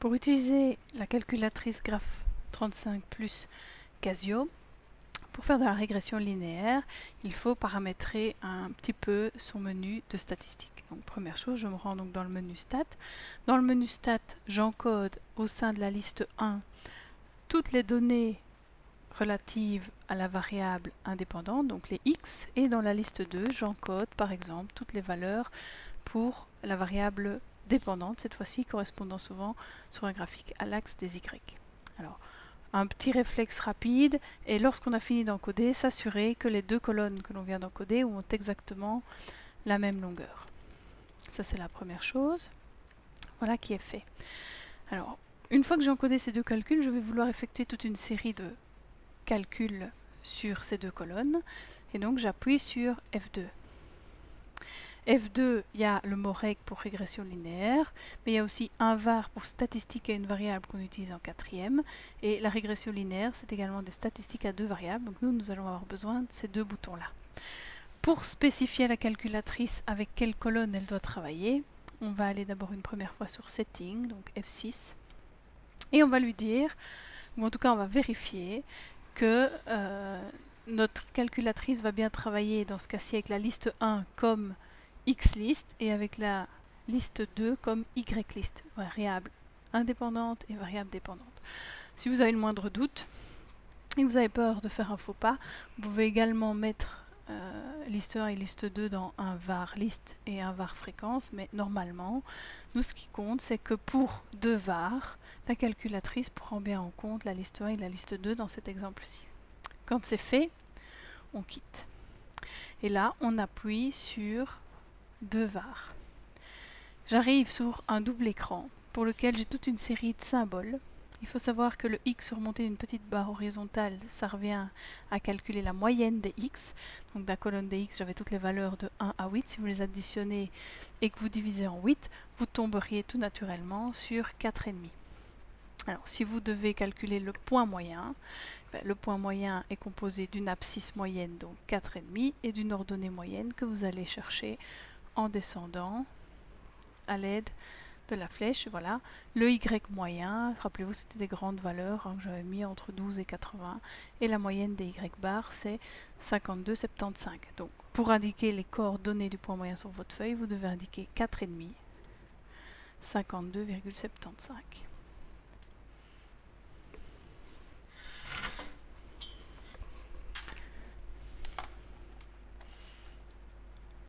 Pour utiliser la calculatrice Graph35 plus Casio, pour faire de la régression linéaire, il faut paramétrer un petit peu son menu de statistiques. Donc première chose, je me rends donc dans le menu Stat. Dans le menu Stat, j'encode au sein de la liste 1 toutes les données relatives à la variable indépendante, donc les x, et dans la liste 2, j'encode par exemple toutes les valeurs pour la variable dépendante, cette fois-ci correspondant souvent sur un graphique à l'axe des y. Alors, un petit réflexe rapide, et lorsqu'on a fini d'encoder, s'assurer que les deux colonnes que l'on vient d'encoder ont exactement la même longueur. Ça, c'est la première chose. Voilà qui est fait. Alors, une fois que j'ai encodé ces deux calculs, je vais vouloir effectuer toute une série de calculs sur ces deux colonnes, et donc j'appuie sur F2. F2, il y a le mot règle pour régression linéaire, mais il y a aussi un var pour statistique à une variable qu'on utilise en quatrième, et la régression linéaire, c'est également des statistiques à deux variables, donc nous allons avoir besoin de ces deux boutons-là. Pour spécifier à la calculatrice avec quelle colonne elle doit travailler, on va aller d'abord une première fois sur Setting, donc F6, et on va lui dire, ou en tout cas on va vérifier, que notre calculatrice va bien travailler dans ce cas-ci avec la liste 1 comme xlist et avec la liste 2 comme ylist, variable indépendante et variable dépendante. Si vous avez le moindre doute et que vous avez peur de faire un faux pas, vous pouvez également mettre liste 1 et liste 2 dans un var list et un var fréquence, mais normalement, nous ce qui compte, c'est que pour deux var, la calculatrice prend bien en compte la liste 1 et la liste 2 dans cet exemple-ci. Quand c'est fait, on quitte. Et là, on appuie sur deux var. J'arrive sur un double écran pour lequel j'ai toute une série de symboles. Il faut savoir que le x surmonté d'une petite barre horizontale, ça revient à calculer la moyenne des x. Donc dans la colonne des x, j'avais toutes les valeurs de 1 à 8. Si vous les additionnez et que vous divisez en 8, vous tomberiez tout naturellement sur 4,5. Alors si vous devez calculer le point moyen, le point moyen est composé d'une abscisse moyenne, donc 4,5, et d'une ordonnée moyenne que vous allez chercher en descendant à l'aide de la flèche. Voilà, le y moyen, rappelez-vous c'était des grandes valeurs que j'avais mis entre 12 et 80, et la moyenne des y bar c'est 52,75. Donc pour indiquer les coordonnées du point moyen sur votre feuille, vous devez indiquer 4,5, 52,75.